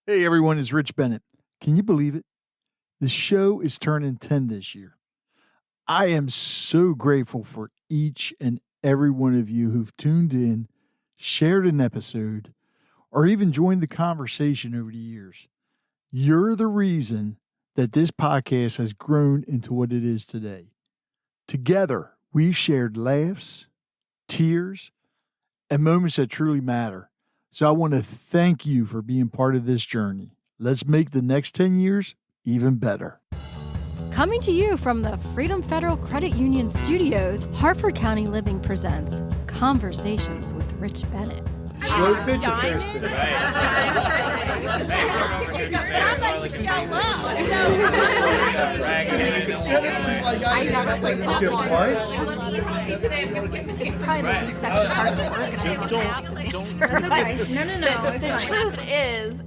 Hey everyone, it's Rich Bennett. Can you believe it? The show is turning 10 this year. I am so grateful for each and every one of you who've tuned in, shared an episode, or even joined the conversation over the years. You're the reason that this podcast has grown into what it is today. Together, we've shared laughs, tears, and moments that truly matter. So I want to thank you for being part of this journey. Let's make the next 10 years even better. Coming to you from the Freedom Federal Credit Union Studios, Harford County Living presents Conversations with Rich Bennett. Slow pitch It's probably the least sexy part of the work. No. The truth is,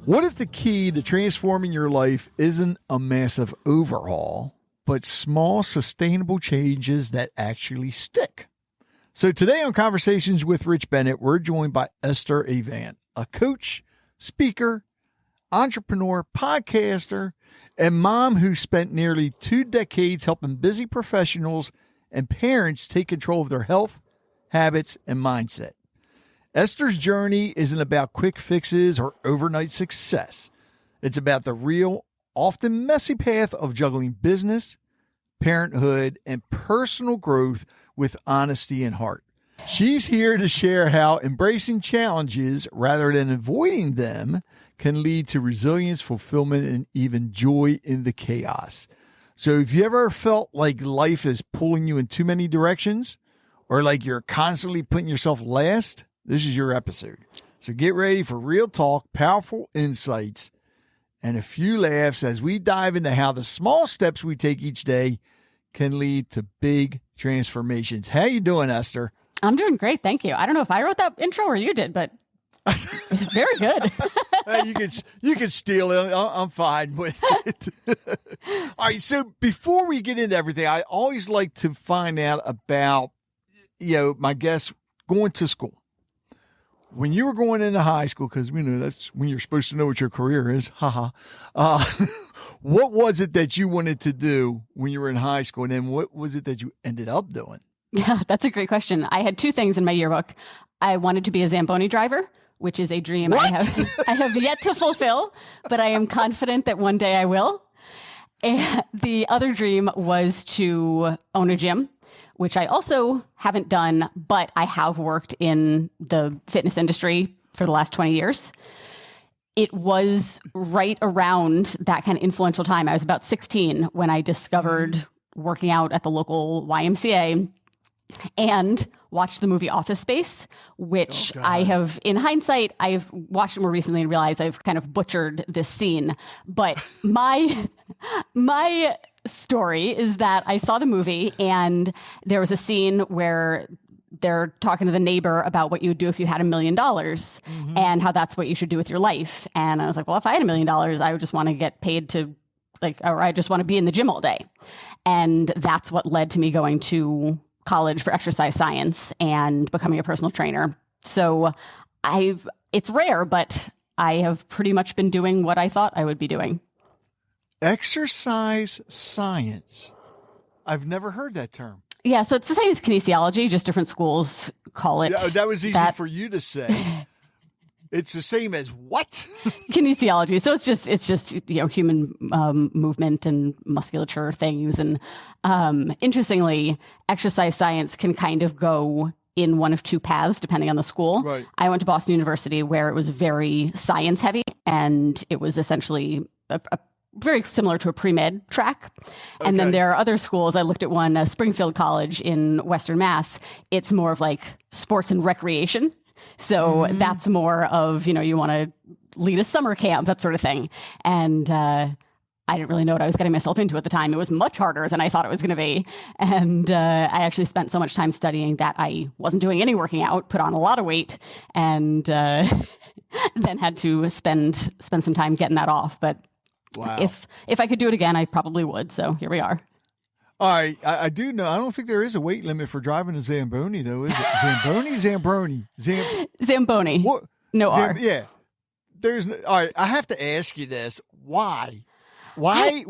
what if the key to transforming your life isn't a massive overhaul, but small, sustainable changes that actually stick? So today on Conversations with Rich Bennett, we're joined by Esther Avant, a coach, speaker, entrepreneur, podcaster, and mom who spent nearly 2 decades helping busy professionals and parents take control of their health, habits, and mindset. Esther's journey isn't about quick fixes or overnight success. It's about the real, often messy path of juggling business, parenthood, and personal growth with honesty and heart. She's here to share how embracing challenges rather than avoiding them can lead to resilience, fulfillment, and even joy in the chaos. So if you ever felt like life is pulling you in too many directions, or like you're constantly putting yourself last, this is your episode. So get ready for real talk, powerful insights, and a few laughs as we dive into how the small steps we take each day can lead to big transformations. How you doing, Esther? I'm doing great. Thank you. I don't know if I wrote that intro or you did, but it's very good. You can steal it. I'm fine with it. All right. So before we get into everything, I always like to find out about, my guests going to school. When you were going into high school, because we know that's when you're supposed to know what your career is. What was it that you wanted to do when you were in high school? And then what was it that you ended up doing? Yeah, that's a great question. I had 2 things in my yearbook. I wanted to be a Zamboni driver, which is a dream I have yet to fulfill, but I am confident that one day I will. And the other dream was to own a gym, which I also haven't done, but I have worked in the fitness industry for the last 20 years. It was right around that kind of influential time. I was about 16 when I discovered working out at the local YMCA and watched the movie Office Space, which I have, in hindsight, I've watched it more recently and realized I've kind of butchered this scene. But my story is that I saw the movie and there was a scene where they're talking to the neighbor about what you would do if you had $1 million and how that's what you should do with your life. And I was like, well, if I had $1 million, I would just want to get paid to or I just want to be in the gym all day. And that's what led to me going to college for exercise science and becoming a personal trainer. So it's rare, but I have pretty much been doing what I thought I would be doing. Exercise science. I've never heard that term. Yeah, so it's the same as kinesiology, just different schools call it. Yeah, that was easy for you to say. It's the same as what? Kinesiology. So it's just human movement and musculature things. And interestingly, exercise science can kind of go in one of 2 paths depending on the school. Right. I went to Boston University where it was very science heavy, and it was essentially a very similar to a pre-med track. Okay. And then there are other schools. I looked at one, Springfield College in Western Mass. It's more of like sports and recreation. So that's more of, you want to lead a summer camp, that sort of thing. And I didn't really know what I was getting myself into at the time. It was much harder than I thought it was going to be. And I actually spent so much time studying that I wasn't doing any working out, put on a lot of weight, and then had to spend some time getting that off. But wow. If I could do it again, I probably would. So here we are. All right. I do know. I don't think there is a weight limit for driving a Zamboni, though, is it? Zamboni? Zamboni. What? No R. Yeah. All right, I have to ask you this. Why? Why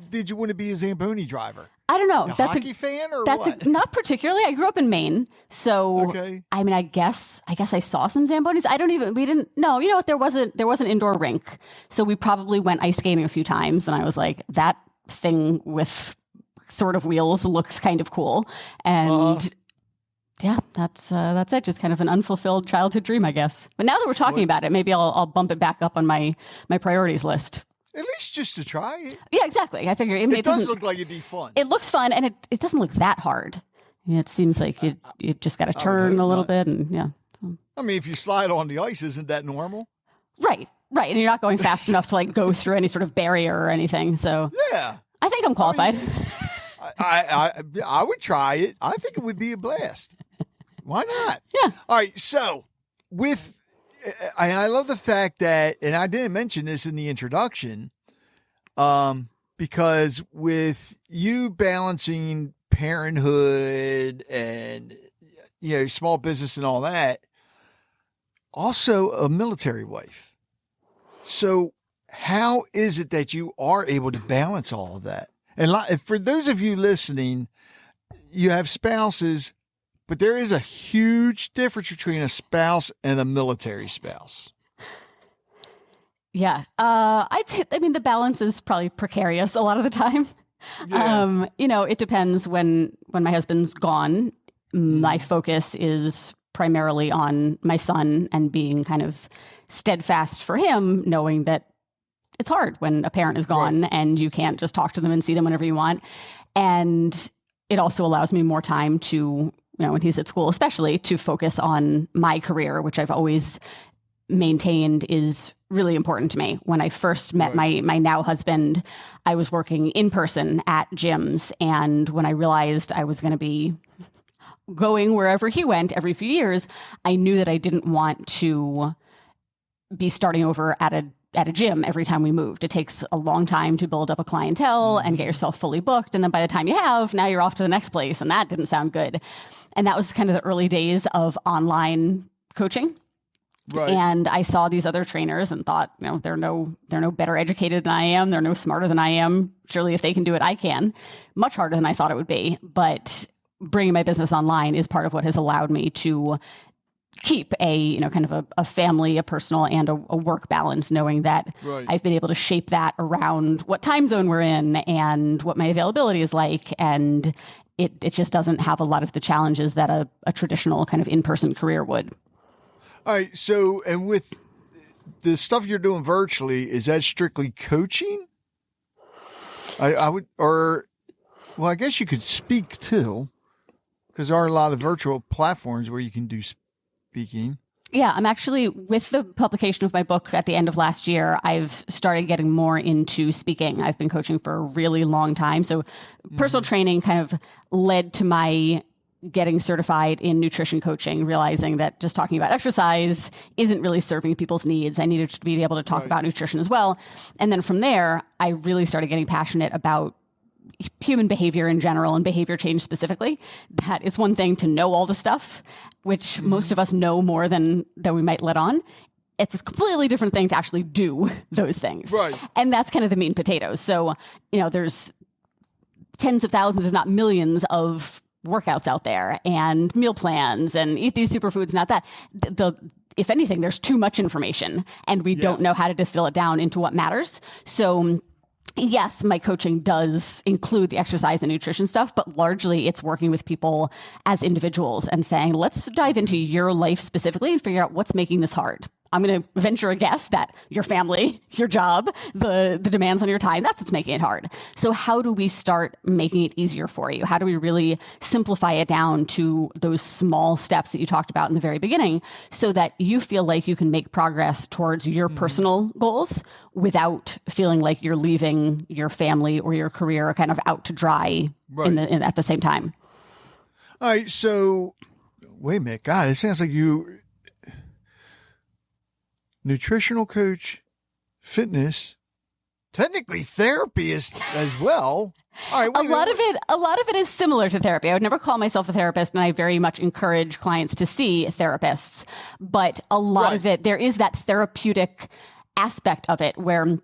did you want to be a Zamboni driver? I don't know. A hockey fan or what? Not particularly. I grew up in Maine, so okay. I mean, I guess I saw some Zambonis. We didn't. No, you know what? There was an indoor rink, so we probably went ice skating a few times, and I was like, that thing with sort of wheels looks kind of cool, and yeah, that's it. Just kind of an unfulfilled childhood dream, I guess. But now that we're talking about it, maybe I'll bump it back up on my priorities list. At least just to try it. Yeah, exactly. I figure. I mean, it does look like it'd be fun. It looks fun, and it doesn't look that hard. It seems like you just got to turn a little bit, and yeah. I mean, if you slide on the ice, isn't that normal? Right, and you're not going fast enough to like go through any sort of barrier or anything. So yeah, I think I'm qualified. I would try it. I think it would be a blast. Why not? Yeah. All right. So I love the fact that, and I didn't mention this in the introduction, because with you balancing parenthood and, small business and all that, also a military wife. So how is it that you are able to balance all of that? And for those of you listening, you have spouses, but there is a huge difference between a spouse and a military spouse. Yeah. I'd say, the balance is probably precarious a lot of the time. Yeah. It depends when my husband's gone. My focus is primarily on my son and being kind of steadfast for him, knowing that it's hard when a parent is gone and you can't just talk to them and see them whenever you want. And it also allows me more time to, when he's at school, especially to focus on my career, which I've always maintained is really important to me. When I first met my now husband, I was working in person at gyms. And when I realized I was going to be going wherever he went every few years, I knew that I didn't want to be starting over at a gym every time we moved. It takes a long time to build up a clientele and get yourself fully booked. And then by the time you have, now you're off to the next place. And that didn't sound good. And that was kind of the early days of online coaching. Right. And I saw these other trainers and thought, they're no better educated than I am. They're no smarter than I am. Surely if they can do it, I can. Much harder than I thought it would be. But bringing my business online is part of what has allowed me to keep a, kind of a family, a personal, and a work balance, knowing that I've been able to shape that around what time zone we're in and what my availability is like. And it just doesn't have a lot of the challenges that a traditional kind of in-person career would. All right. So, and with the stuff you're doing virtually, is that strictly coaching? I guess you could speak too, because there are a lot of virtual platforms where you can do speaking. Yeah, I'm actually, with the publication of my book at the end of last year, I've started getting more into speaking. I've been coaching for a really long time. So personal training kind of led to my getting certified in nutrition coaching, realizing that just talking about exercise isn't really serving people's needs. I needed to be able to talk about nutrition as well. And then from there, I really started getting passionate about human behavior in general and behavior change specifically. That is one thing to know all the stuff, which most of us know more than we might let on. It's a completely different thing to actually do those things. Right. And that's kind of the meat and potatoes. So, there's tens of thousands, if not millions of workouts out there and meal plans and eat these superfoods, not that. If anything, there's too much information and we don't know how to distill it down into what matters. So yes, my coaching does include the exercise and nutrition stuff, but largely it's working with people as individuals and saying, let's dive into your life specifically and figure out what's making this hard. I'm going to venture a guess that your family, your job, the demands on your time, that's what's making it hard. So how do we start making it easier for you? How do we really simplify it down to those small steps that you talked about in the very beginning so that you feel like you can make progress towards your personal goals without feeling like you're leaving your family or your career kind of out to dry at the same time? All right. So wait a minute. God, it sounds like you... nutritional coach, fitness, technically therapy is as well. All right, A lot of it is similar to therapy. I would never call myself a therapist, and I very much encourage clients to see therapists. But a lot of it, there is that therapeutic aspect of it where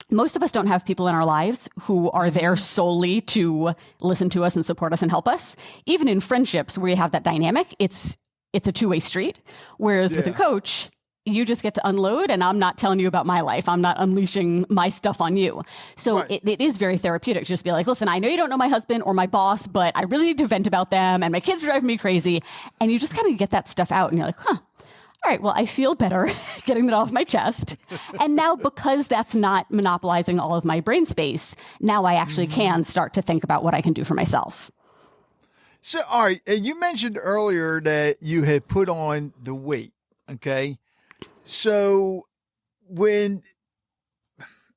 most of us don't have people in our lives who are there solely to listen to us and support us and help us. Even in friendships where you have that dynamic, it's a two-way street. Whereas with a coach, you just get to unload, and I'm not telling you about my life. I'm not unleashing my stuff on you. So it is very therapeutic to just be like, listen, I know you don't know my husband or my boss, but I really need to vent about them, and my kids are driving me crazy. And you just kind of get that stuff out, and you're like, all right, well, I feel better getting that off my chest. And now, because that's not monopolizing all of my brain space, now I actually can start to think about what I can do for myself. So, all right, you mentioned earlier that you had put on the weight, okay? So when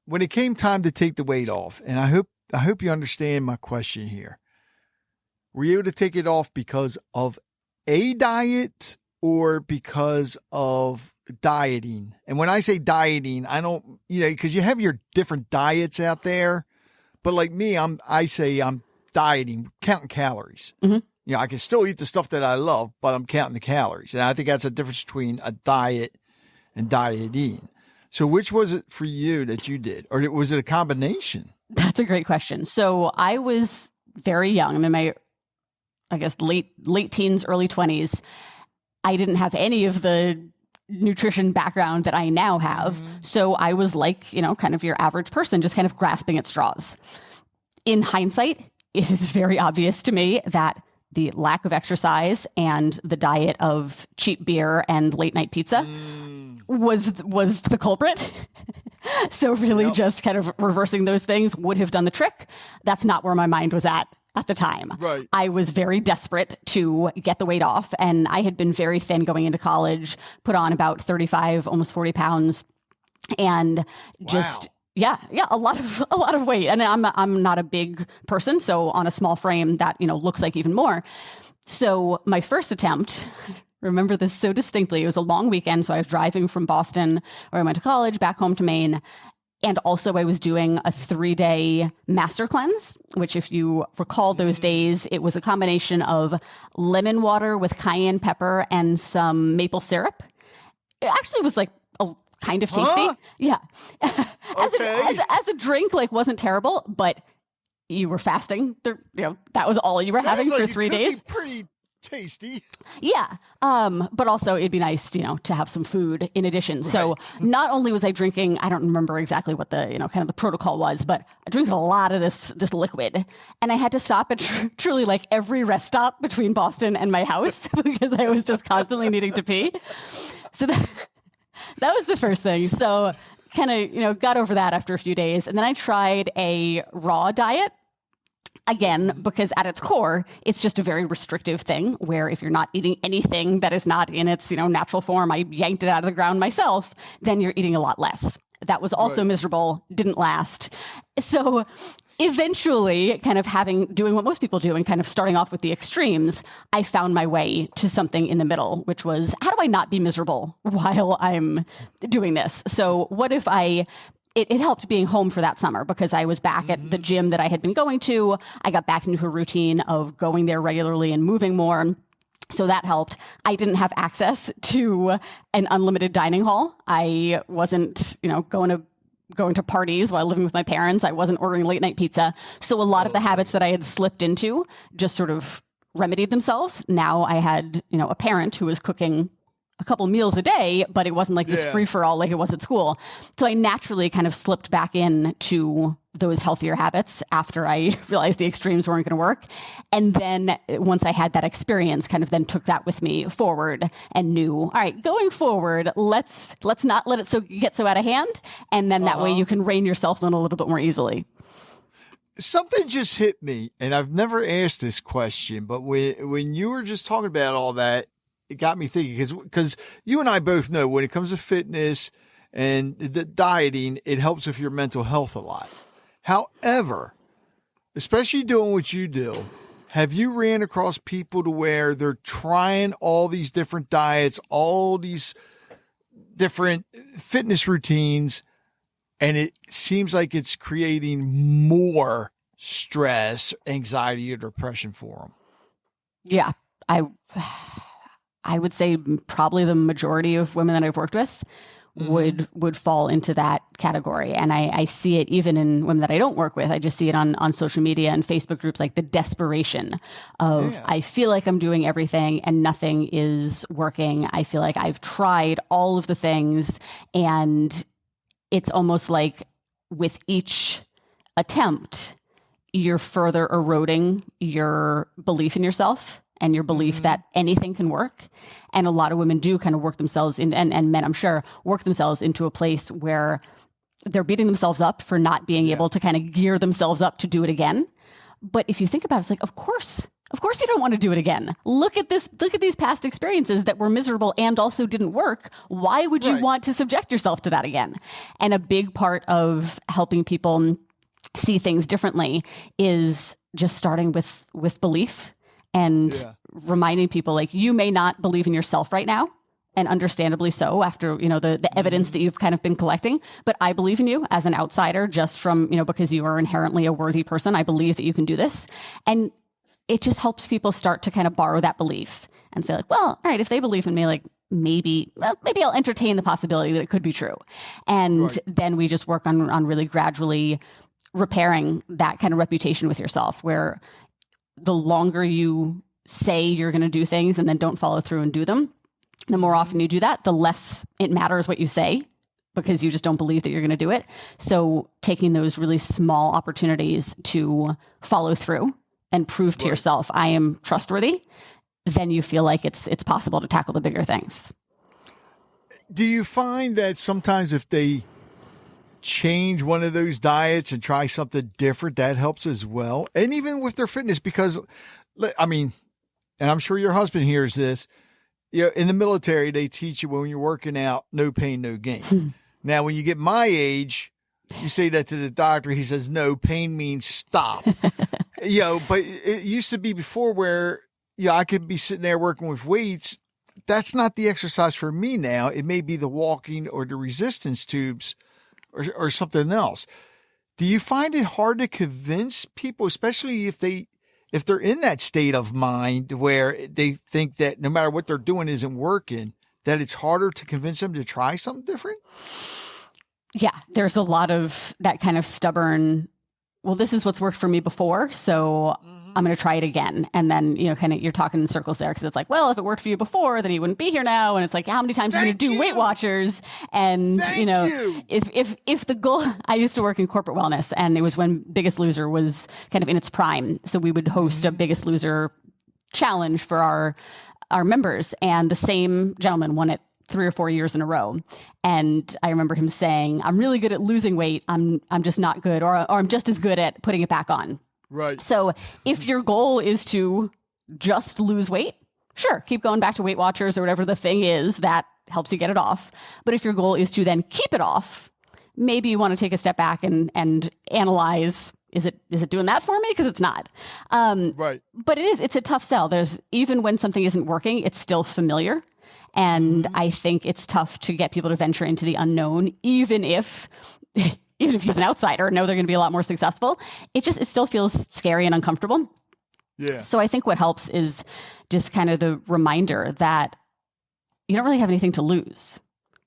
it came time to take the weight off, and I hope you understand my question here, were you able to take it off because of a diet or because of dieting? And when I say dieting, I don't, because you have your different diets out there, but like me, I say I'm dieting, counting calories. Mm-hmm. I can still eat the stuff that I love, but I'm counting the calories. And I think that's a difference between a diet and dieting. So which was it for you that you did? Or was it a combination? That's a great question. So I was very young. I'm in my, I guess, late teens, early 20s. I didn't have any of the nutrition background that I now have. Mm-hmm. So I was like, kind of your average person, just kind of grasping at straws. In hindsight, it is very obvious to me that the lack of exercise and the diet of cheap beer and late night pizza was the culprit. So really just kind of reversing those things would have done the trick. That's not where my mind was at the time. Right. I was very desperate to get the weight off, and I had been very thin going into college, put on about 35, almost 40 pounds, and just a lot of weight. And I'm not a big person, so on a small frame that looks like even more. So my first attempt, remember this so distinctly, it was a long weekend, so I was driving from Boston, where I went to college, back home to Maine. And also I was doing a 3-day master cleanse, which if you recall those days, it was a combination of lemon water with cayenne pepper and some maple syrup. It actually was like kind of tasty. Huh? Yeah. As a drink, wasn't terrible, but you were fasting. That was all you were having for 3 days. Pretty tasty. Yeah. But also it'd be nice, to have some food in addition. Right. So not only was I drinking, I don't remember exactly what the, kind of the protocol was, but I drank a lot of this liquid, and I had to stop at truly like every rest stop between Boston and my house because I was just constantly needing to pee. So that was the first thing. So kind of, got over that after a few days. And then I tried a raw diet. Again, because at its core, it's just a very restrictive thing where if you're not eating anything that is not in its, natural form, I yanked it out of the ground myself, then you're eating a lot less. That was also miserable, didn't last. So eventually, kind of doing what most people do and kind of starting off with the extremes, I found my way to something in the middle, which was, how do I not be miserable while I'm doing this? So what if it helped being home for that summer because I was back at the gym that I had been going to. I got back into a routine of going there regularly and moving more. So that helped. I didn't have access to an unlimited dining hall. I wasn't, going to parties while living with my parents. I wasn't ordering late night pizza. So a lot of the habits that I had slipped into just sort of remedied themselves. Now I had, a parent who was cooking a couple meals a day, but it wasn't like this free for all like it was at school. So I naturally kind of slipped back into those healthier habits after I realized the extremes weren't going to work. And then once I had that experience, kind of then took that with me forward and knew, all right, going forward, let's not let it get so out of hand. And then that way you can rein yourself in a little bit more easily. Something just hit me, and I've never asked this question, but when you were just talking about all that, it got me thinking because you and I both know when it comes to fitness and the dieting, it helps with your mental health a lot. However, especially doing what you do, have you ran across people to where they're trying all these different diets, all these different fitness routines, And it seems like it's creating more stress, anxiety, or depression for them. Yeah, I would say probably the majority of women that I've worked with would fall into that category. And I see it even in women that I don't work with. I just see it on social media and Facebook groups, like the desperation of, I feel like I'm doing everything and nothing is working. I feel like I've tried all of the things, and it's almost like with each attempt, you're further eroding your belief in yourself and your belief that anything can work. And a lot of women do kind of work themselves in, and men, I'm sure, work themselves into a place where they're beating themselves up for not being able to kind of gear themselves up to do it again. But if you think about it, it's like, of course you don't want to do it again. Look at these past experiences that were miserable and also didn't work. Why would you want to subject yourself to that again? And a big part of helping people see things differently is just starting with belief and reminding people, like, you may not believe in yourself right now, and understandably so after, the evidence that you've kind of been collecting, but I believe in you as an outsider, just from, because you are inherently a worthy person. I believe that you can do this. And it just helps people start to kind of borrow that belief and say, like, well, all right, if they believe in me, like, maybe I'll entertain the possibility that it could be true. And then we just work on really gradually repairing that kind of reputation with yourself, where the longer you say you're going to do things and then don't follow through and do them, the more often you do that, the less it matters what you say, because you just don't believe that you're going to do it. So taking those really small opportunities to follow through and prove to yourself, I am trustworthy, then you feel like it's possible to tackle the bigger things. Do you find that sometimes if they change one of those diets and try something different, that helps as well? And even with their fitness, because, I mean, and I'm sure your husband hears this, in the military, they teach you when you're working out, no pain, no gain. Now, when you get my age, you say that to the doctor, he says, no, pain means stop. But it used to be before where, I could be sitting there working with weights. That's not the exercise for me now. It may be the walking or the resistance tubes or something else. Do you find it hard to convince people, especially if they're in that state of mind where they think that no matter what they're doing isn't working, that it's harder to convince them to try something different? Yeah, there's a lot of that kind of stubborn, well, this is what's worked for me before, so I'm going to try it again. And then, kind of you're talking in circles there, because it's like, well, if it worked for you before, then you wouldn't be here now. And it's like, how many times are you going to do Weight Watchers? And, if the goal, I used to work in corporate wellness, and it was when Biggest Loser was kind of in its prime. So we would host a Biggest Loser challenge for our members, and the same gentleman won it 3 or 4 years in a row. And I remember him saying, I'm really good at losing weight. I'm just not good, or I'm just as good at putting it back on. Right. So if your goal is to just lose weight, sure, keep going back to Weight Watchers or whatever the thing is that helps you get it off. But if your goal is to then keep it off, maybe you want to take a step back and analyze, is it doing that for me? Because it's not. Right. But it's a tough sell. Even when something isn't working, it's still familiar. And I think it's tough to get people to venture into the unknown, even if he's an outsider, know they're going to be a lot more successful. It still feels scary and uncomfortable. Yeah. So I think what helps is just kind of the reminder that you don't really have anything to lose.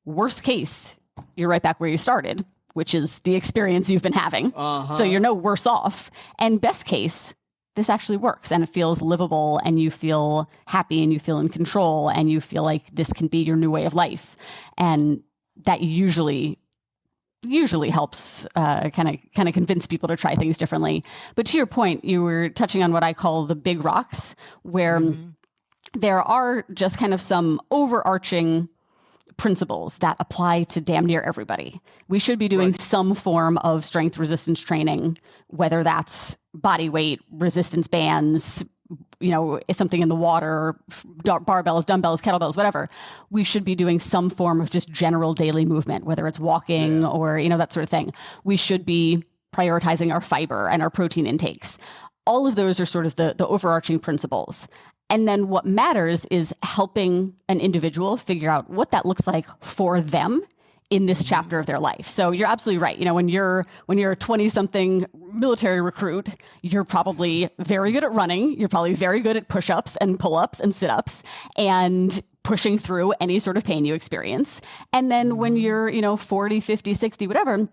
Worst case, you're right back where you started, which is the experience you've been having. So you're no worse off. And best case, this actually works and it feels livable, and you feel happy and you feel in control and you feel like this can be your new way of life. And that usually helps kind of convince people to try things differently. But to your point, you were touching on what I call the big rocks, where there are just kind of some overarching principles that apply to damn near everybody. We should be doing some form of strength resistance training, whether that's body weight, resistance bands, it's something in the water, barbells, dumbbells, kettlebells, whatever. We should be doing some form of just general daily movement, whether it's walking or, that sort of thing. We should be prioritizing our fiber and our protein intakes. All of those are sort of the overarching principles. And then what matters is helping an individual figure out what that looks like for them in this chapter of their life. So you're absolutely right. When you're a 20-something military recruit, you're probably very good at running. You're probably very good at push-ups and pull-ups and sit-ups and pushing through any sort of pain you experience. And then when you're, 40, 50, 60, whatever,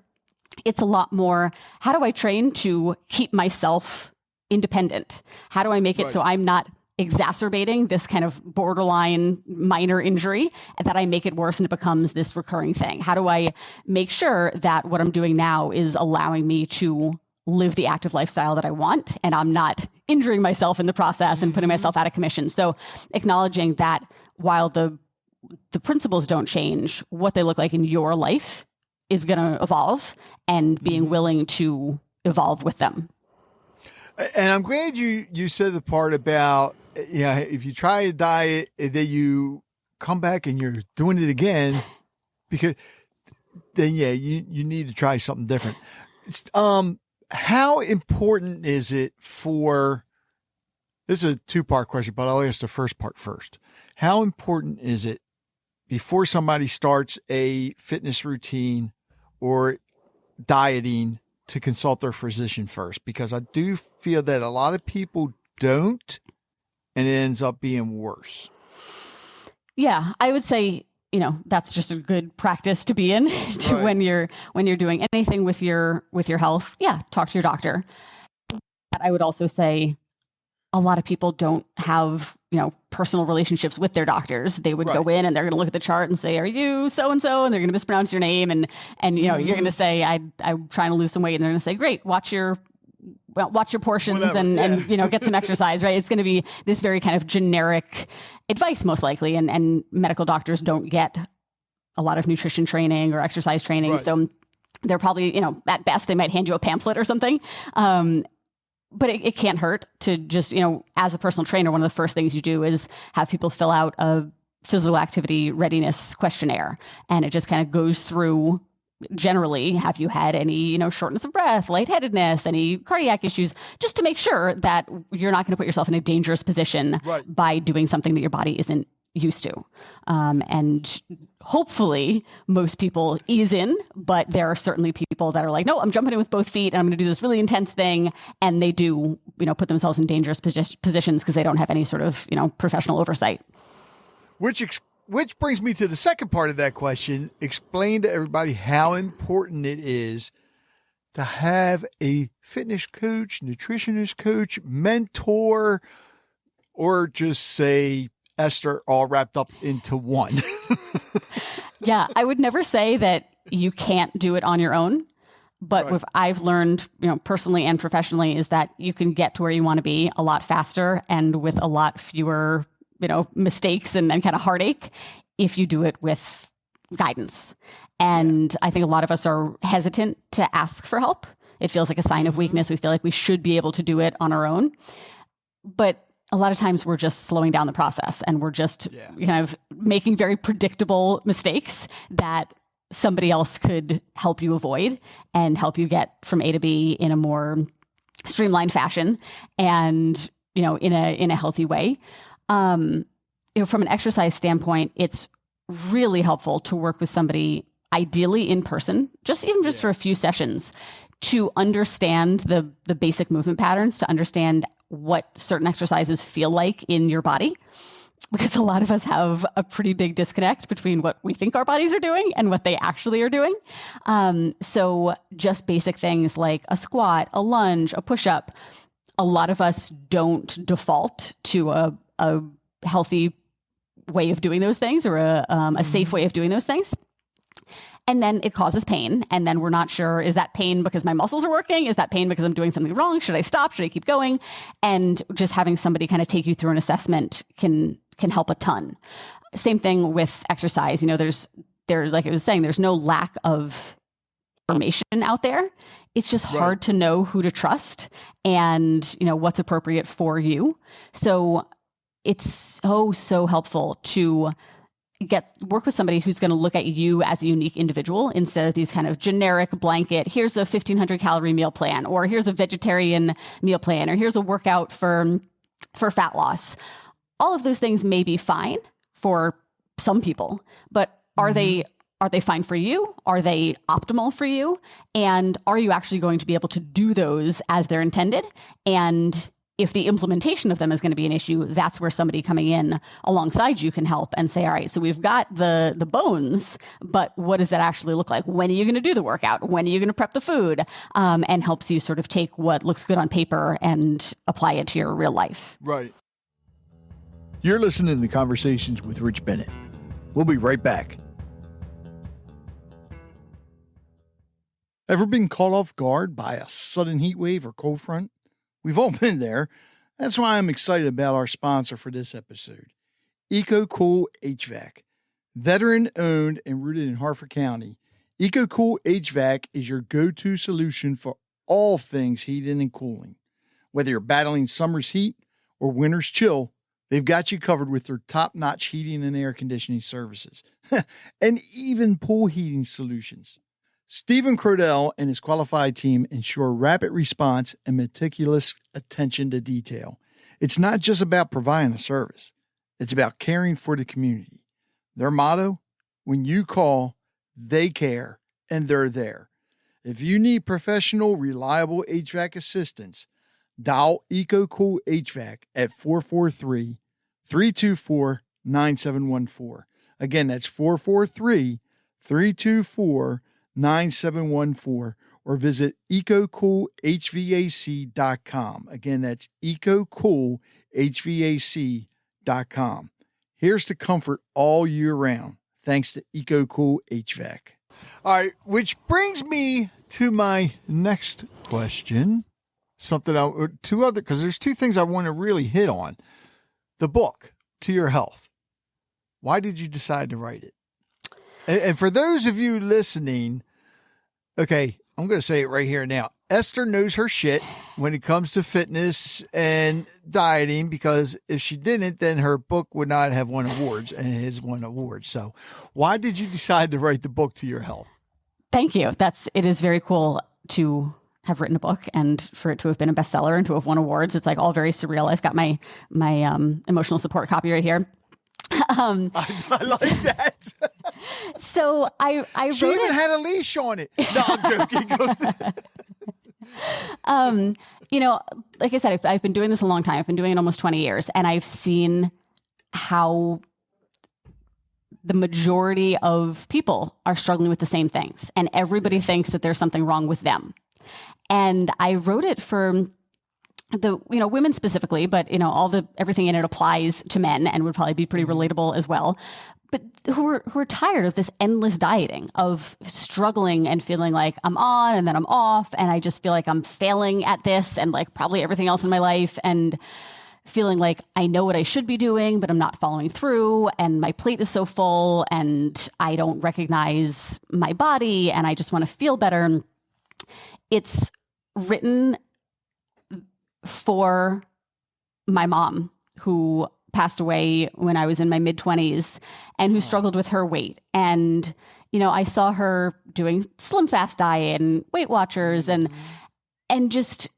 it's a lot more, how do I train to keep myself independent? How do I make it so I'm not exacerbating this kind of borderline minor injury, and that I make it worse and it becomes this recurring thing? How do I make sure that what I'm doing now is allowing me to live the active lifestyle that I want, and I'm not injuring myself in the process and putting myself out of commission? So acknowledging that while the principles don't change, what they look like in your life is going to evolve, and being willing to evolve with them. And I'm glad you said the part about, if you try a diet and then you come back and you're doing it again, because then, you need to try something different. How important is it this is a two-part question, but I'll ask the first part first. How important is it before somebody starts a fitness routine or dieting to consult their physician first? Because I do feel that a lot of people don't, and it ends up being worse. Yeah, I would say, that's just a good practice to be in when you're doing anything with your health. Yeah, talk to your doctor. I would also say a lot of people don't have, personal relationships with their doctors. They would go in and they're going to look at the chart and say, "Are you so-and-so?" And they're going to mispronounce your name. And you're going to say, I'm trying to lose some weight. And they're going to say, "Great, watch your portions and get some exercise," right? It's going to be this very kind of generic advice, most likely. And medical doctors don't get a lot of nutrition training or exercise training. Right. So they're probably, at best, they might hand you a pamphlet or something. But it can't hurt to just, as a personal trainer, one of the first things you do is have people fill out a physical activity readiness questionnaire. And it just kind of goes through, generally, have you had any, shortness of breath, lightheadedness, any cardiac issues, just to make sure that you're not going to put yourself in a dangerous position by doing something that your body isn't used to. And hopefully most people ease in, but there are certainly people that are like, no, I'm jumping in with both feet and I'm going to do this really intense thing. And they do, put themselves in dangerous positions because they don't have any sort of, professional oversight. Which brings me to the second part of that question. Explain to everybody how important it is to have a fitness coach, nutritionist coach, mentor, or just say Esther all wrapped up into one. Yeah, I would never say that you can't do it on your own. But what I've learned, personally and professionally, is that you can get to where you want to be a lot faster and with a lot fewer, mistakes and kind of heartache if you do it with guidance. And I think a lot of us are hesitant to ask for help. It feels like a sign of weakness. We feel like we should be able to do it on our own. But a lot of times we're just slowing down the process and we're just kind of making very predictable mistakes that somebody else could help you avoid and help you get from A to B in a more streamlined fashion and, in a healthy way. From an exercise standpoint, it's really helpful to work with somebody, ideally in person, just for a few sessions, to understand the basic movement patterns, to understand what certain exercises feel like in your body. Because a lot of us have a pretty big disconnect between what we think our bodies are doing and what they actually are doing. So just basic things like a squat, a lunge, a push-up, a lot of us don't default to a healthy way of doing those things or a safe way of doing those things. And then it causes pain. And then we're not sure, is that pain because my muscles are working? Is that pain because I'm doing something wrong? Should I stop? Should I keep going? And just having somebody kind of take you through an assessment can help a ton. Same thing with exercise. There's like I was saying, there's no lack of information out there. It's just hard to know who to trust and, what's appropriate for you. So it's so helpful to work with somebody who's going to look at you as a unique individual instead of these kind of generic blanket, here's a 1,500 calorie meal plan, or here's a vegetarian meal plan, or here's a workout for fat loss. All of those things may be fine for some people, but are they are they fine for you? Are they optimal for you? And are you actually going to be able to do those as they're intended? And if the implementation of them is going to be an issue, that's where somebody coming in alongside you can help and say, all right, so we've got the bones, but what does that actually look like? When are you going to do the workout? When are you going to prep the food? And helps you sort of take what looks good on paper and apply it to your real life. Right. You're listening to Conversations with Rich Bennett. We'll be right back. Ever been caught off guard by a sudden heat wave or cold front? We've all been there. That's why I'm excited about our sponsor for this episode, EcoCool HVAC. Veteran owned and rooted in Harford County, EcoCool HVAC is your go-to solution for all things heating and cooling. Whether you're battling summer's heat or winter's chill, they've got you covered with their top-notch heating and air conditioning services, and even pool heating solutions. Stephen Crodell and his qualified team ensure rapid response and meticulous attention to detail. It's not just about providing a service. It's about caring for the community. Their motto, when you call, they care, and they're there. If you need professional, reliable HVAC assistance, dial EcoCool HVAC at 443-324-9714. Again, that's 443-324-9714, or visit ecocoolhvac.com. Again, that's ecocoolhvac.com. Here's to comfort all year round, thanks to EcoCool HVAC. All right, which brings me to my next question. Because there's two things I want to really hit on. The book, To Your Health. Why did you decide to write it? And for those of you listening, okay, I'm going to say it right here now. Esther knows her shit when it comes to fitness and dieting, because if she didn't, then her book would not have won awards, and it has won awards. So why did you decide to write the book To Your Health? Thank you. It is very cool to have written a book and for it to have been a bestseller and to have won awards. It's like all very surreal. I've got my emotional support copy right here. I like that. So I she wrote even it. had a leash on it. No, I'm joking. Like I said, I've been doing this a long time. I've been doing it almost 20 years, and I've seen how the majority of people are struggling with the same things, and everybody thinks that there's something wrong with them. And I wrote it for the, women specifically, but, everything in it applies to men and would probably be pretty relatable as well. But who are tired of this endless dieting, of struggling and feeling like I'm on and then I'm off, and I just feel like I'm failing at this and like probably everything else in my life, and feeling like I know what I should be doing, but I'm not following through, and my plate is so full and I don't recognize my body and I just want to feel better. It's written for my mom, who passed away when I was in my mid-20s and who struggled with her weight. And, I saw her doing Slim Fast diet and Weight Watchers and just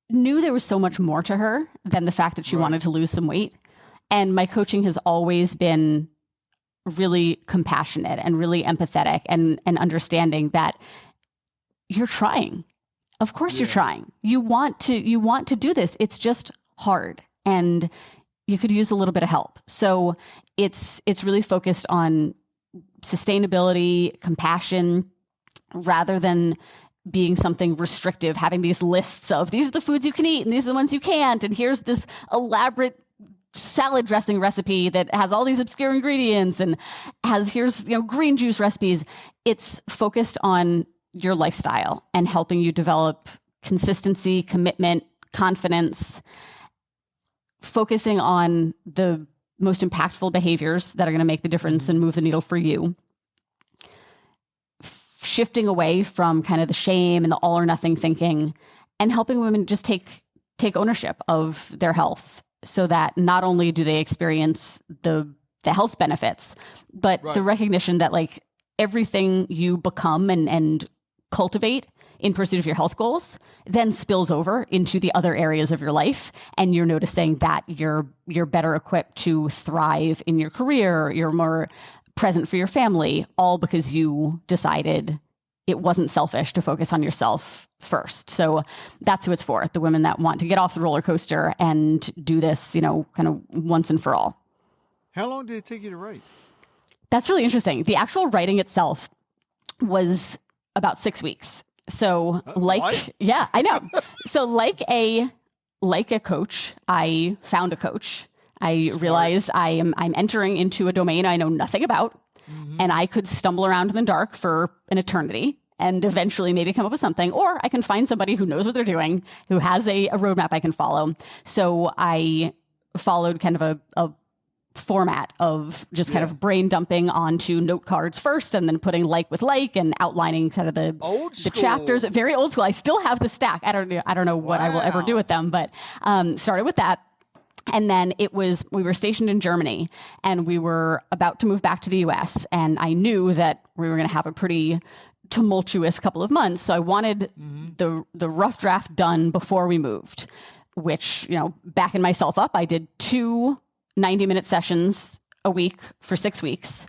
knew there was so much more to her than the fact that she wanted to lose some weight. And my coaching has always been really compassionate and really empathetic and understanding that you're trying. Of course you're trying. You want to do this. It's just hard, and you could use a little bit of help. So it's really focused on sustainability, compassion, rather than being something restrictive, having these lists of these are the foods you can eat and these are the ones you can't. And here's this elaborate salad dressing recipe that has all these obscure ingredients and here's green juice recipes. It's focused on your lifestyle and helping you develop consistency, commitment, confidence, focusing on the most impactful behaviors that are going to make the difference and move the needle for you. Shifting away from kind of the shame and the all or nothing thinking, and helping women just take ownership of their health, so that not only do they experience the health benefits, but the recognition that like everything you become and cultivate in pursuit of your health goals then spills over into the other areas of your life. And you're noticing that you're better equipped to thrive in your career. You're more present for your family, all because you decided it wasn't selfish to focus on yourself first. So that's who it's for, the women that want to get off the roller coaster and do this, kind of once and for all. How long did it take you to write? That's really interesting. The actual writing itself was about 6 weeks. So yeah, I know. So like a coach, I found a coach. I realized I'm entering into a domain I know nothing about, and I could stumble around in the dark for an eternity and eventually maybe come up with something, or I can find somebody who knows what they're doing, who has a roadmap I can follow. So I followed kind of a format of just kind of brain dumping onto note cards first, and then putting with and outlining kind of the chapters. Very old school. I still have the stack. I don't know what I will ever do with them, but started with that. And then we were stationed in Germany, and we were about to move back to the US, and I knew that we were going to have a pretty tumultuous couple of months. So I wanted the rough draft done before we moved, which, backing myself up, I did 2 90-minute sessions a week for 6 weeks.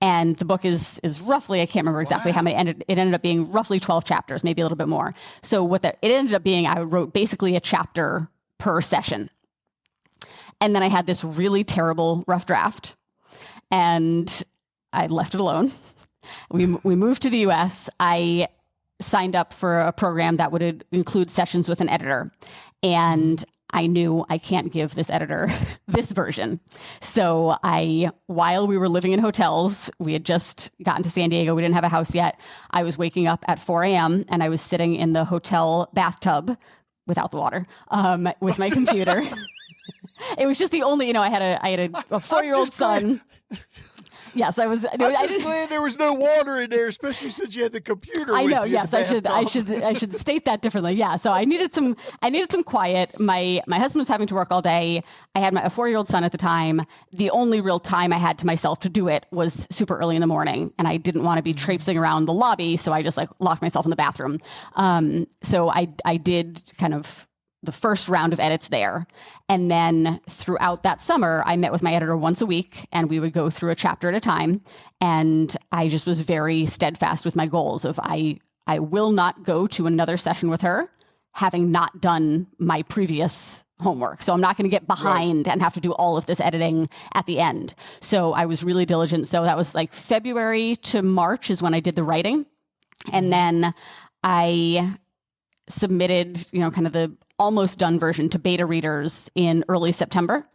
And the book is roughly, I can't remember exactly how many, it ended up being roughly 12 chapters, maybe a little bit more. So it ended up being, I wrote basically a chapter per session. And then I had this really terrible rough draft, and I left it alone. We moved to the US. I signed up for a program that would include sessions with an editor, and I knew I can't give this editor this version. So while we were living in hotels, we had just gotten to San Diego. We didn't have a house yet. I was waking up at 4 a.m. and I was sitting in the hotel bathtub without the water, with my computer. It was just the only, I had a 4-year-old son. Yes, I was. I'm just glad there was no water in there, especially since you had the computer. I know. With you Yes, I should state that differently. Yeah. So I needed some quiet. My husband was having to work all day. I had a 4-year-old son at the time. The only real time I had to myself to do it was super early in the morning, and I didn't want to be traipsing around the lobby, so I just locked myself in the bathroom. So I did kind of the first round of edits there. And then throughout that summer, I met with my editor once a week, and we would go through a chapter at a time. And I just was very steadfast with my goals of I will not go to another session with her having not done my previous homework. So I'm not going to get behind and have to do all of this editing at the end. So I was really diligent. So that was February to March is when I did the writing. And then I submitted, kind of the almost done version to beta readers in early September,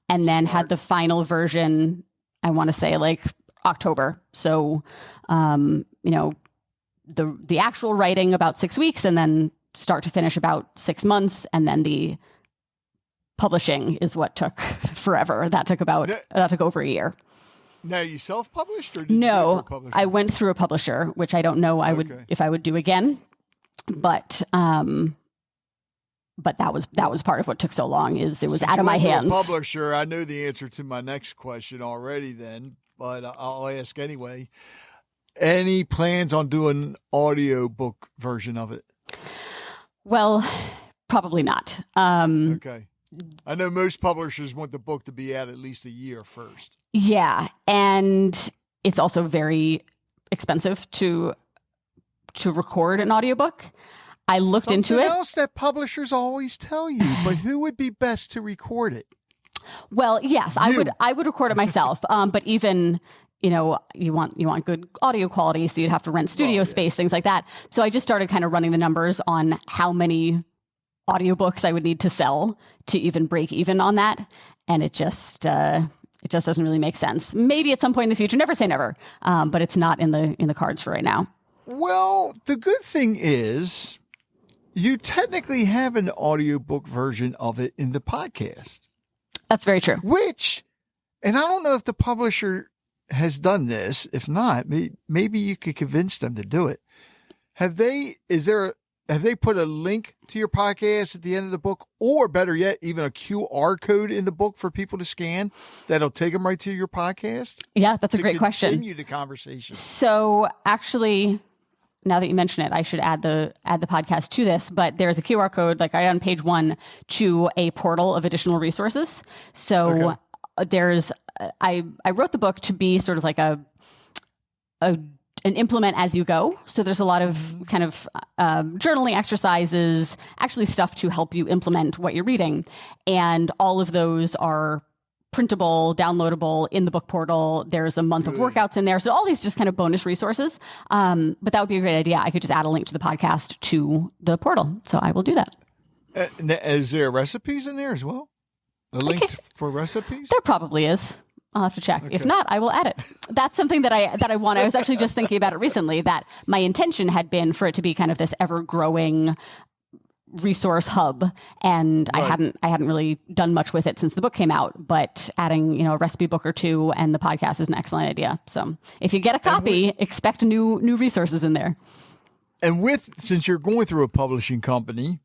and then had the final version, I want to say October. So, the actual writing about 6 weeks, and then start to finish about 6 months. And then the publishing is what took forever. That took over a year. Now, you self-published, or did you No, go through a publisher? I went through a publisher, which I don't know if I would do again. But that was part of what took so long. It was out of my hands. Publisher, I know the answer to my next question already then, but I'll ask anyway. Any plans on doing an audiobook version of it? Well, probably not. Okay. I know most publishers want the book to be out at least a year first. Yeah, and it's also very expensive to record an audiobook. I looked into it. Something else that publishers always tell you, but who would be best to record it? Well, yes, I would record it myself. But even, you want good audio quality, so you'd have to rent studio space, things like that. So I just started kind of running the numbers on how many audiobooks I would need to sell to even break even on that. And it just doesn't really make sense. Maybe at some point in the future, never say never. But it's not in the cards for right now. Well, the good thing is you technically have an audiobook version of it in the podcast. That's very true. And I don't know if the publisher has done this. If not, maybe you could convince them to do it. Have they put a link to your podcast at the end of the book, or better yet, even a QR code in the book for people to scan that'll take them right to your podcast? Yeah, that's a great question. Continue the conversation. So actually, now that you mention it, I should add the podcast to this, but there's a QR code, on page 1, to a portal of additional resources. So I wrote the book to be sort of like an implement as you go. So there's a lot of kind of journaling exercises, actually stuff to help you implement what you're reading. And all of those are printable, downloadable in the book portal. There's a month of workouts in there. So all these just kind of bonus resources. But that would be a great idea. I could just add a link to the podcast to the portal. So I will do that. Is there recipes in there as well? A link for recipes? There probably is. I'll have to check. Okay. If not, I will add it. That's something that I want. I was actually just thinking about it recently, that my intention had been for it to be kind of this ever-growing resource hub, and right. I hadn't really done much with it since the book came out, but adding a recipe book or two and the podcast is an excellent idea. So if you get a copy, expect new resources in there. And since you're going through a publishing company,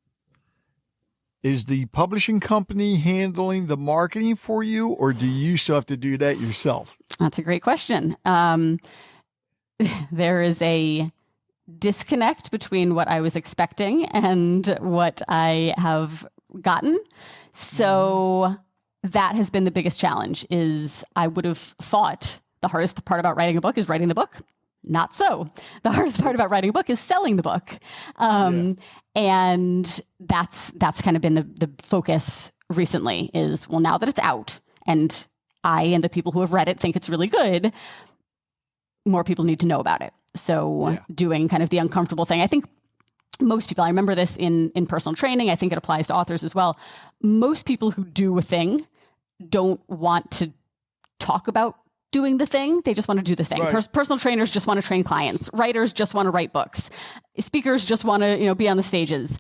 is the publishing company handling the marketing for you, or do you still have to do that yourself? That's a great question. There is a disconnect between what I was expecting and what I have gotten. So that has been the biggest challenge. Is I would have thought the hardest part about writing a book is writing the book. Not so. The hardest part about writing a book is selling the book. And that's kind of been the focus recently is, well, now that it's out and I and the people who have read it think it's really good, more people need to know about it. So doing kind of the uncomfortable thing. I think most people, I remember this in personal training. I think it applies to authors as well. Most people who do a thing don't want to talk about doing the thing. They just want to do the thing. Right. Personal trainers just want to train clients. Writers just want to write books. Speakers just want to, be on the stages.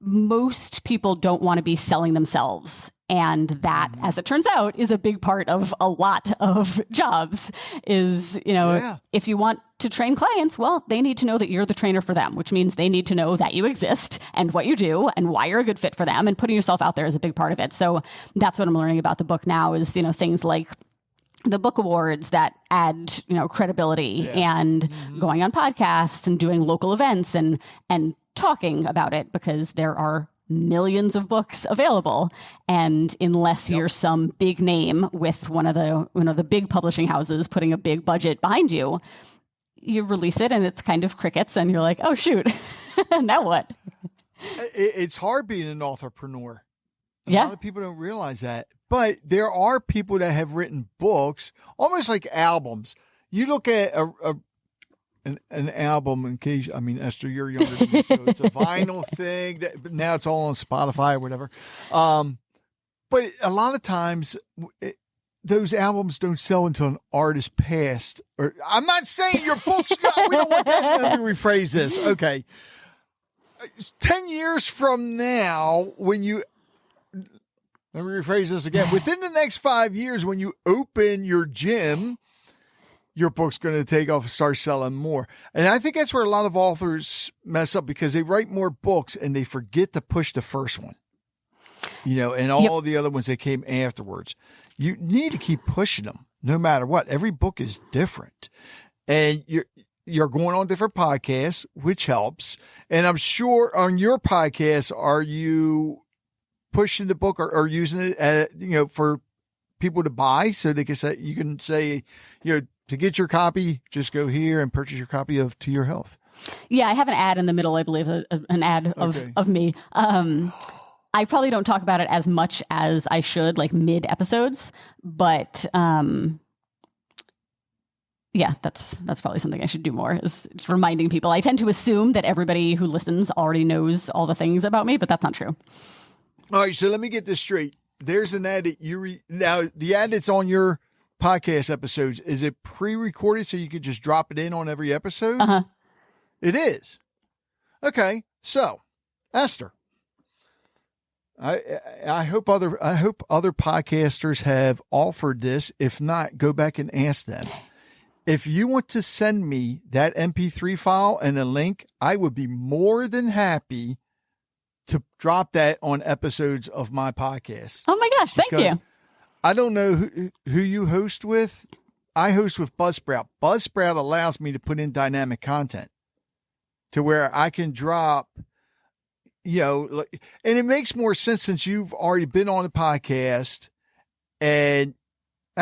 Most people don't want to be selling themselves. And that, as it turns out, is a big part of a lot of jobs is, if you want to train clients, well, they need to know that you're the trainer for them, which means they need to know that you exist and what you do and why you're a good fit for them, and putting yourself out there is a big part of it. So that's what I'm learning about the book now is, things like the book awards that add, credibility and going on podcasts and doing local events and talking about it, because there are millions of books available. And unless you're some big name with one of the big publishing houses putting a big budget behind you, you release it and it's kind of crickets and you're like, oh, shoot, now what? It's hard being an authorpreneur. A lot of people don't realize that. But there are people that have written books, almost like albums. You look at an album, in case, Esther, you're younger than me, so it's a vinyl thing. But now it's all on Spotify or whatever. But a lot of times, those albums don't sell until an artist passed. Or I'm not saying your books. We don't want that. Let me rephrase this. Okay, 10 years from now, when you. Let me rephrase this again. Within the next 5 years, when you open your gym, your book's going to take off and start selling more. And I think that's where a lot of authors mess up, because they write more books and they forget to push the first one, and all the other ones that came afterwards. You need to keep pushing them no matter what. Every book is different. And you're going on different podcasts, which helps. And I'm sure on your podcast, are you pushing the book or using it, for people to buy, so they can say, you can say, to get your copy, just go here and purchase your copy of To Your Health. Yeah, I have an ad in the middle, I believe, an ad of me. I probably don't talk about it as much as I should, like mid episodes, but that's probably something I should do more, is it's reminding people. I tend to assume that everybody who listens already knows all the things about me, but that's not true. All right, so let me get this straight. There's an ad that now the ad that's on your podcast episodes, is it pre-recorded so you could just drop it in on every episode? Uh-huh. It is. Okay, so Esther, I hope other podcasters have offered this. If not, go back and ask them. If you want to send me that MP3 file and a link, I would be more than happy to drop that on episodes of my podcast. Oh my gosh, thank you. I don't know who you host with. I host with Buzzsprout. Buzzsprout allows me to put in dynamic content to where I can drop, and it makes more sense since you've already been on the podcast. And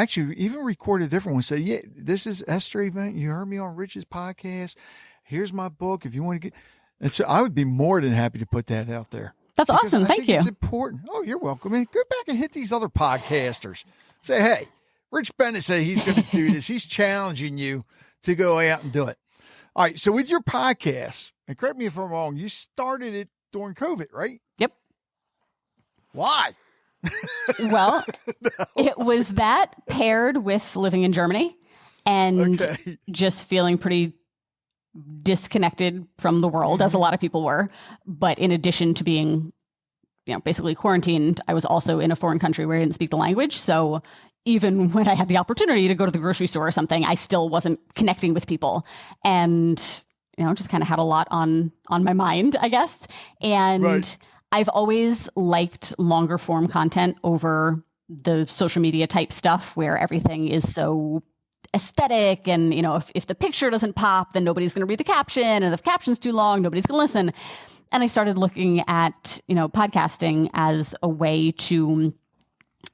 actually even record a different one. Say, yeah, this is Esther Avant. You heard me on Rich's podcast. Here's my book. If you want to get, and so I would be more than happy to put that out there. That's Because awesome. I Thank think you. It's important. Oh, you're welcome. And go back and hit these other podcasters. Say, hey, Rich Bennett said he's going to do this. He's challenging you to go out and do it. All right. So with your podcast, and correct me if I'm wrong, you started it during COVID, right? Yep. Why? Well, it was that paired with living in Germany and just feeling pretty disconnected from the world, as a lot of people were. But in addition to being, basically quarantined, I was also in a foreign country where I didn't speak the language. So even when I had the opportunity to go to the grocery store or something, I still wasn't connecting with people. And, just kind of had a lot on my mind, I guess. And I've always liked longer form content over the social media type stuff where everything is so aesthetic and, if the picture doesn't pop, then nobody's going to read the caption. And if the caption's too long, nobody's going to listen. And I started looking at, podcasting as a way to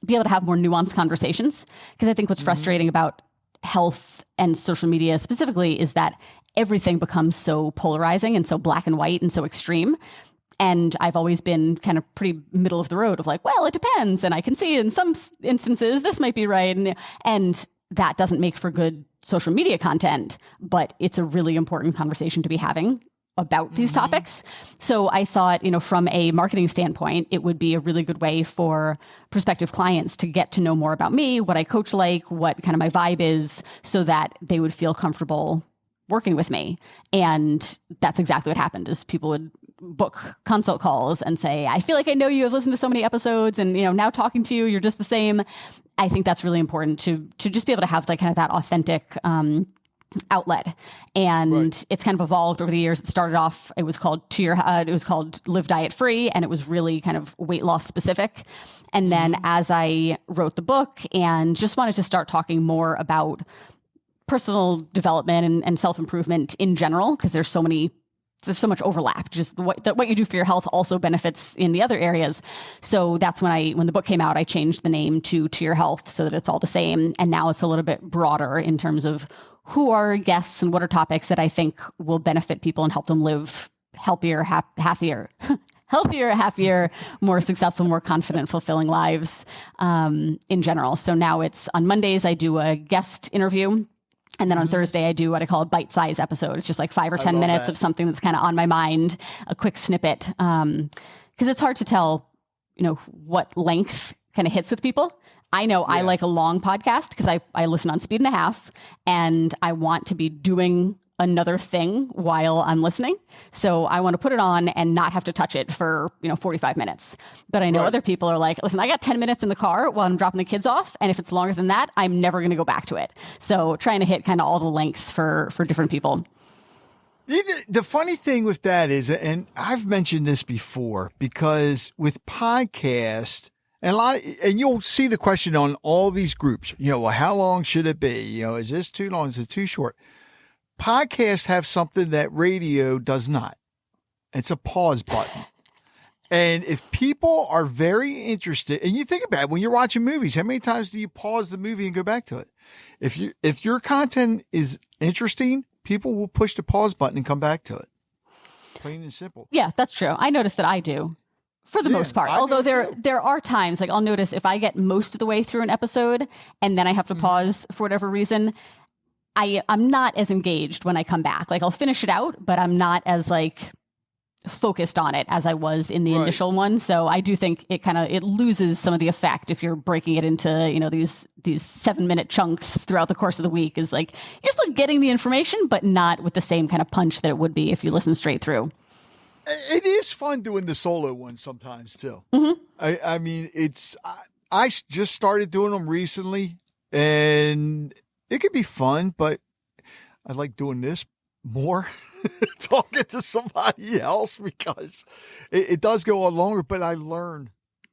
be able to have more nuanced conversations. Because I think what's frustrating about health and social media specifically is that everything becomes so polarizing and so black and white and so extreme. And I've always been kind of pretty middle of the road of like, well, it depends. And I can see in some instances this might be right. And that doesn't make for good social media content, but it's a really important conversation to be having about these topics. So I thought, from a marketing standpoint, it would be a really good way for prospective clients to get to know more about me, what I coach like, what kind of my vibe is, so that they would feel comfortable working with me. And that's exactly what happened is people would book consult calls and say, I feel like I know you, I've listened to so many episodes and, now talking to you, you're just the same. I think that's really important to just be able to have like kind of that authentic outlet. And it's kind of evolved over the years. It started off, it was called Live Diet Free, and it was really kind of weight loss specific. And then as I wrote the book and just wanted to start talking more about personal development and self-improvement in general, because there's so much overlap. Just what you do for your health also benefits in the other areas. So that's when the book came out, I changed the name to Your Health so that it's all the same. And now it's a little bit broader in terms of who are guests and what are topics that I think will benefit people and help them live healthier, happier, more successful, more confident, fulfilling lives in general. So now it's on Mondays, I do a guest interview. And then on Thursday, I do what I call a bite-size episode. It's just like 5 or 10 minutes of something that's kind of on my mind, a quick snippet. Because it's hard to tell, what length kind of hits with people. I know I like a long podcast because I listen on speed and a half, and I want to be doing another thing while I'm listening. So I want to put it on and not have to touch it for, 45 minutes. But I know other people are like, listen, I got 10 minutes in the car while I'm dropping the kids off. And if it's longer than that, I'm never going to go back to it. So trying to hit kind of all the lengths for different people. The funny thing with that is, and I've mentioned this before, because with podcast, and you'll see the question on all these groups, well, how long should it be? Is this too long? Is it too short? Podcasts have something that radio does not. It's a pause button. And if people are very interested, and you think about it, when you're watching movies, how many times do you pause the movie and go back to it? If your content is interesting, people will push the pause button and come back to it. Plain and simple. Yeah, that's true. I notice that I do. For the most part, although there are times, like I'll notice if I get most of the way through an episode and then I have to pause for whatever reason, I'm not as engaged when I come back. Like I'll finish it out, but I'm not as like focused on it as I was in the initial one. So I do think it loses some of the effect if you're breaking it into, these 7-minute chunks throughout the course of the week. Is like you're still getting the information, but not with the same kind of punch that it would be if you listen straight through. It is fun doing the solo ones sometimes too. I mean, I just started doing them recently, and it could be fun, but I like doing this more, talking to somebody else, because it does go on longer, but I learn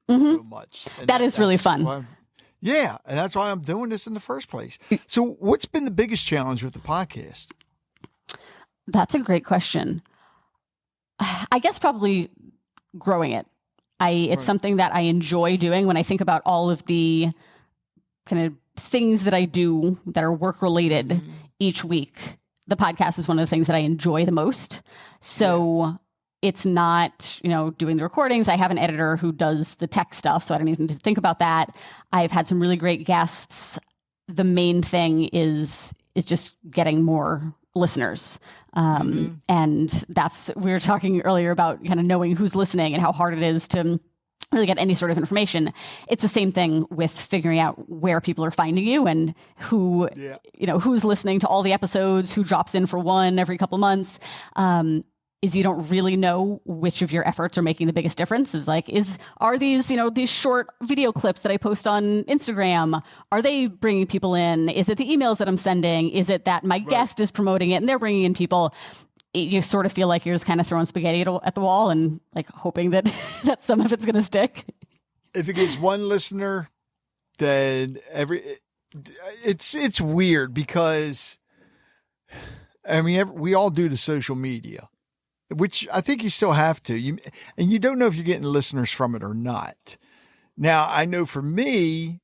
so much. And that is really fun. And that's why I'm doing this in the first place. So what's been the biggest challenge with the podcast? That's a great question. I guess probably growing it. It's something that I enjoy doing when I think about all of the kind of things that I do that are work related each week, the podcast is one of the things that I enjoy the most. So it's not, doing the recordings. I have an editor who does the tech stuff, so I don't even need to think about that. I've had some really great guests. The main thing is just getting more listeners. And we were talking earlier about kind of knowing who's listening and how hard it is to really get any sort of information. It's the same thing with figuring out where people are finding you and who, who's listening to all the episodes, who drops in for one every couple of months. Is you don't really know which of your efforts are making the biggest difference. Are these, these short video clips that I post on Instagram, are they bringing people in? Is it the emails that I'm sending? Is it that my guest is promoting it and they're bringing in people? You sort of feel like you're just kind of throwing spaghetti at the wall and like hoping that that some of it's going to stick. If it gets one listener, then it's weird because we all do the social media, which I think you still have to. And you don't know if you're getting listeners from it or not. Now, I know for me,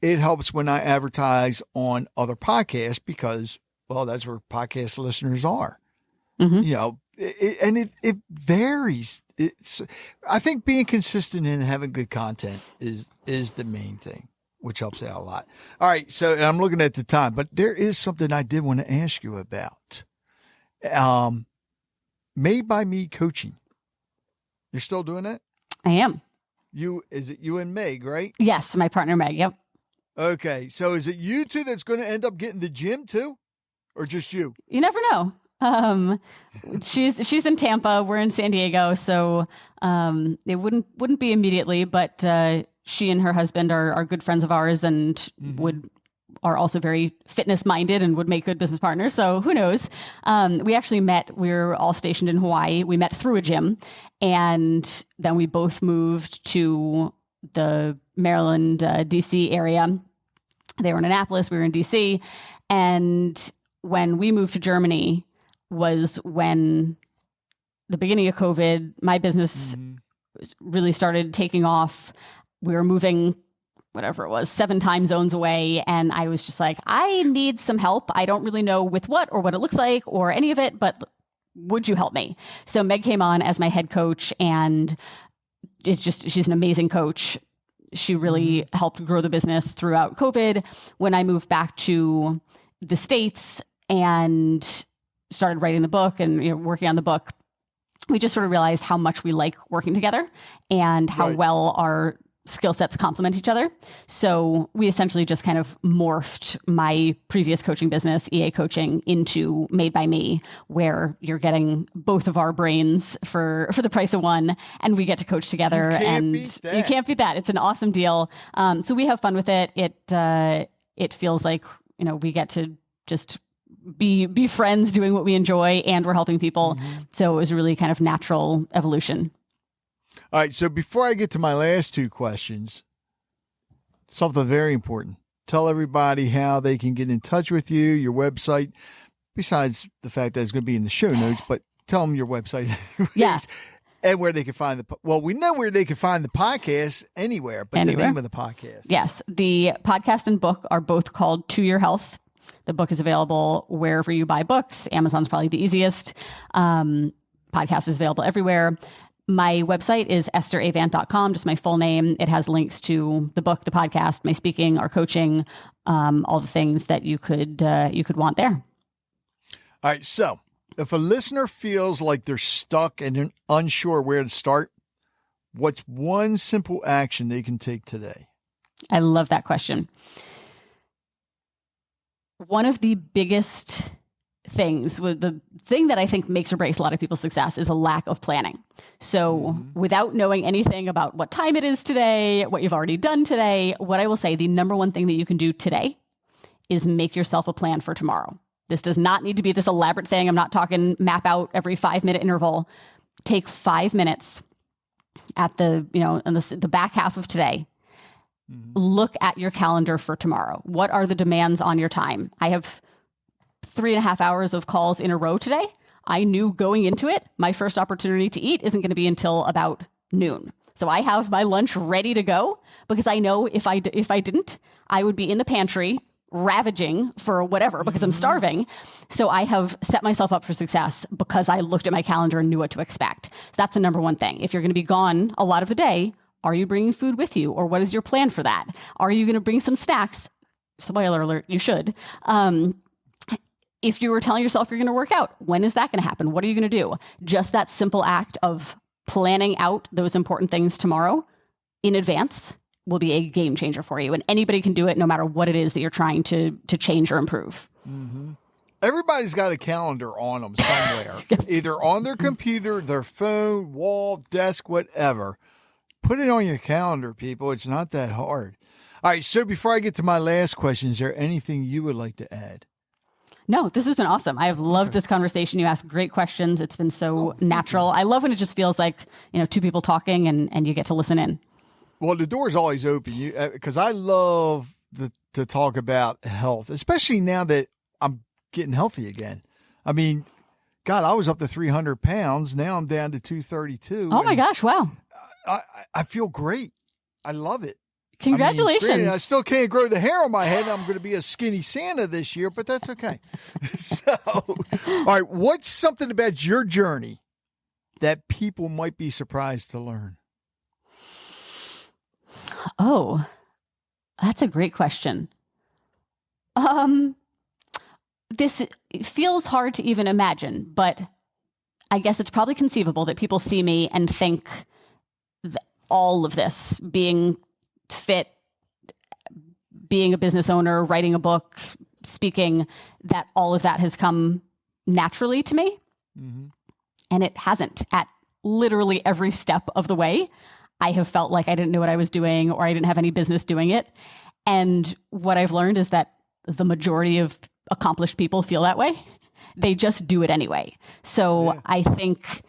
it helps when I advertise on other podcasts because, well, that's where podcast listeners are. It varies. I think being consistent and having good content is the main thing, which helps out a lot. All right. So I'm looking at the time, but there is something I did want to ask you about. Made by Me coaching. You're still doing that? I am. Is it you and Meg, right? Yes. My partner, Meg. Yep. Okay. So is it you two that's going to end up getting the gym too? Or just you? You never know. She's in Tampa. We're in San Diego. So, it wouldn't be immediately, but, she and her husband are good friends of ours and are also very fitness minded and would make good business partners. So who knows? We actually met, we were all stationed in Hawaii. We met through a gym and then we both moved to the Maryland, DC area. They were in Annapolis. We were in DC. And when we moved to Germany, was when the beginning of COVID, my business really started taking off. We were moving, whatever it was, 7 time zones away. And I was just like, I need some help. I don't really know with what or what it looks like or any of it, but would you help me? So Meg came on as my head coach and she's an amazing coach. She really helped grow the business throughout COVID. When I moved back to the States and started writing the book and working on the book, we just sort of realized how much we like working together and how well our skill sets complement each other. So we essentially just kind of morphed my previous coaching business, EA coaching, into Made by Me, where you're getting both of our brains for the price of one, and we get to coach together. You can't beat that. It's an awesome deal. So we have fun with it. It feels like, we get to just be friends doing what we enjoy and we're helping people. So it was a really kind of natural evolution. All right. So before I get to my last 2 questions, something very important. Tell everybody how they can get in touch with you, your website, besides the fact that it's going to be in the show notes, but tell them your website. Yeah. And where they can find we know where they can find the podcast anywhere, but the name of the podcast. Yes. The podcast and book are both called To Your Health. The book is available wherever you buy books. Amazon's probably the easiest. Podcast is available everywhere. My website is estheravant.com, just my full name. It has links to the book, the podcast, my speaking, our coaching, all the things that you could want there. All right. So if a listener feels like they're stuck and unsure where to start, what's one simple action they can take today? I love that question. One of the biggest things, the thing that I think makes or breaks a lot of people's success is a lack of planning. So without knowing anything about what time it is today, what you've already done today, what I will say, the number one thing that you can do today is make yourself a plan for tomorrow. This does not need to be this elaborate thing. I'm not talking map out every 5-minute interval. Take 5 minutes at in the back half of today. Look at your calendar for tomorrow. What are the demands on your time? I have 3.5 hours of calls in a row today. I knew going into it, my first opportunity to eat isn't going to be until about noon. So I have my lunch ready to go because I know if I didn't, I would be in the pantry ravaging for whatever because I'm starving. So I have set myself up for success because I looked at my calendar and knew what to expect. So that's the number one thing. If you're going to be gone a lot of the day, are you bringing food with you, or what is your plan for that? Are you going to bring some snacks? Spoiler alert, you should. If you were telling yourself you're going to work out, when is that going to happen? What are you going to do? Just that simple act of planning out those important things tomorrow in advance will be a game changer for you. And anybody can do it no matter what it is that you're trying to change or improve. Mm-hmm. Everybody's got a calendar on them somewhere, either on their computer, their phone, wall, desk, whatever. Put it on your calendar, people. It's not that hard. All right. So before I get to my last question, is there anything you would like to add? No, this has been awesome. I've loved this conversation. You asked great questions. It's been so natural. I love when it just feels like, two people talking and you get to listen in. Well, the door's always open because I love to talk about health, especially now that I'm getting healthy again. I mean, God, I was up to 300 pounds. Now I'm down to 232. Oh, my gosh. Wow. I feel great. I love it. Congratulations. I mean, I still can't grow the hair on my head. I'm going to be a skinny Santa this year, but that's okay. So, all right, what's something about your journey that people might be surprised to learn? Oh, that's a great question. This feels hard to even imagine, but I guess it's probably conceivable that people see me and think that all of this, being fit, being a business owner, writing a book, speaking, that all of that has come naturally to me. Mm-hmm. And it hasn't. At literally every step of the way, I have felt like I didn't know what I was doing or I didn't have any business doing it. And what I've learned is that the majority of accomplished people feel that way. They just do it anyway. So yeah. I think,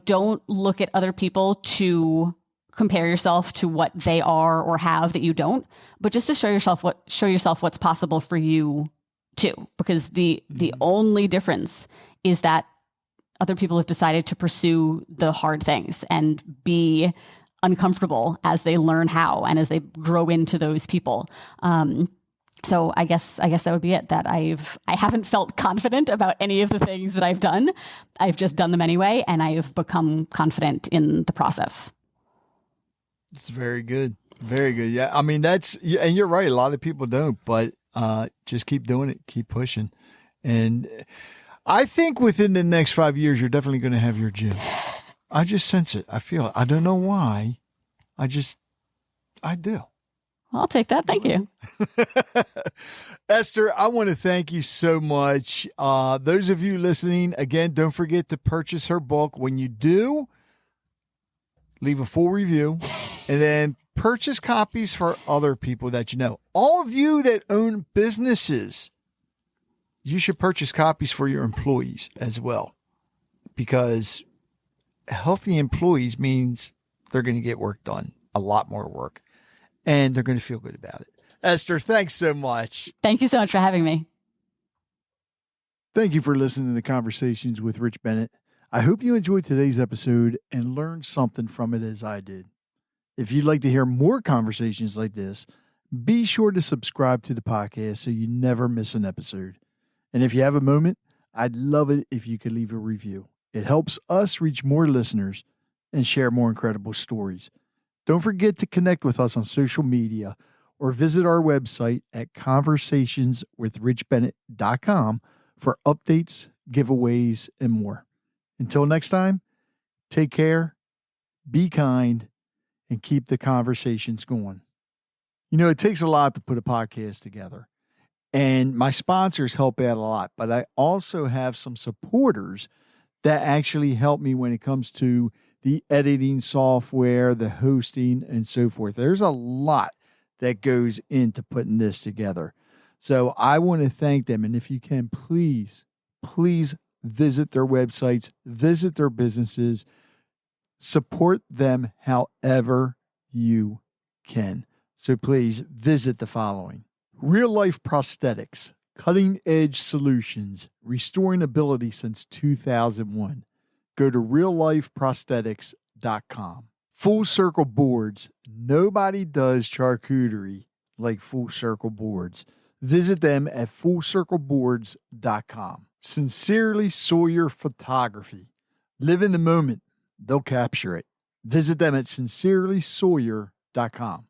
don't look at other people to compare yourself to what they are or have that you don't, but just to show yourself what's possible for you too. Because the only difference is that other people have decided to pursue the hard things and be uncomfortable as they learn how and as they grow into those people. So I guess that would be it, that I haven't felt confident about any of the things that I've done. I've just done them anyway, and I've become confident in the process. It's very good. Very good. Yeah. I mean, and you're right. A lot of people don't, but just keep doing it. Keep pushing. And I think within the next 5 years, you're definitely going to have your gym. I just sense it. I feel it. I don't know why. I do. I'll take that. Thank you. Esther, I want to thank you so much. Those of you listening, again, don't forget to purchase her book. When you do, leave a full review and then purchase copies for other people that you know. All of you that own businesses, you should purchase copies for your employees as well, because healthy employees means they're going to get work done, a lot more work, and they're going to feel good about it. Esther, thanks so much. Thank you so much for having me. Thank you for listening to the Conversations with Rich Bennett. I hope you enjoyed today's episode and learned something from it as I did. If you'd like to hear more conversations like this, be sure to subscribe to the podcast so you never miss an episode. And if you have a moment, I'd love it if you could leave a review. It helps us reach more listeners and share more incredible stories. Don't forget to connect with us on social media or visit our website at conversationswithrichbennett.com for updates, giveaways, and more. Until next time, take care, be kind, and keep the conversations going. It takes a lot to put a podcast together. And my sponsors help out a lot, but I also have some supporters that actually help me when it comes to the editing software, the hosting, and so forth. There's a lot that goes into putting this together. So I want to thank them. And if you can, please visit their websites, visit their businesses, support them however you can. So please visit the following: Real Life Prosthetics, cutting edge solutions, restoring ability since 2001. Go to reallifeprosthetics.com. Full Circle Boards. Nobody does charcuterie like Full Circle Boards. Visit them at fullcircleboards.com. Sincerely Sawyer Photography. Live in the moment. They'll capture it. Visit them at sincerelysawyer.com.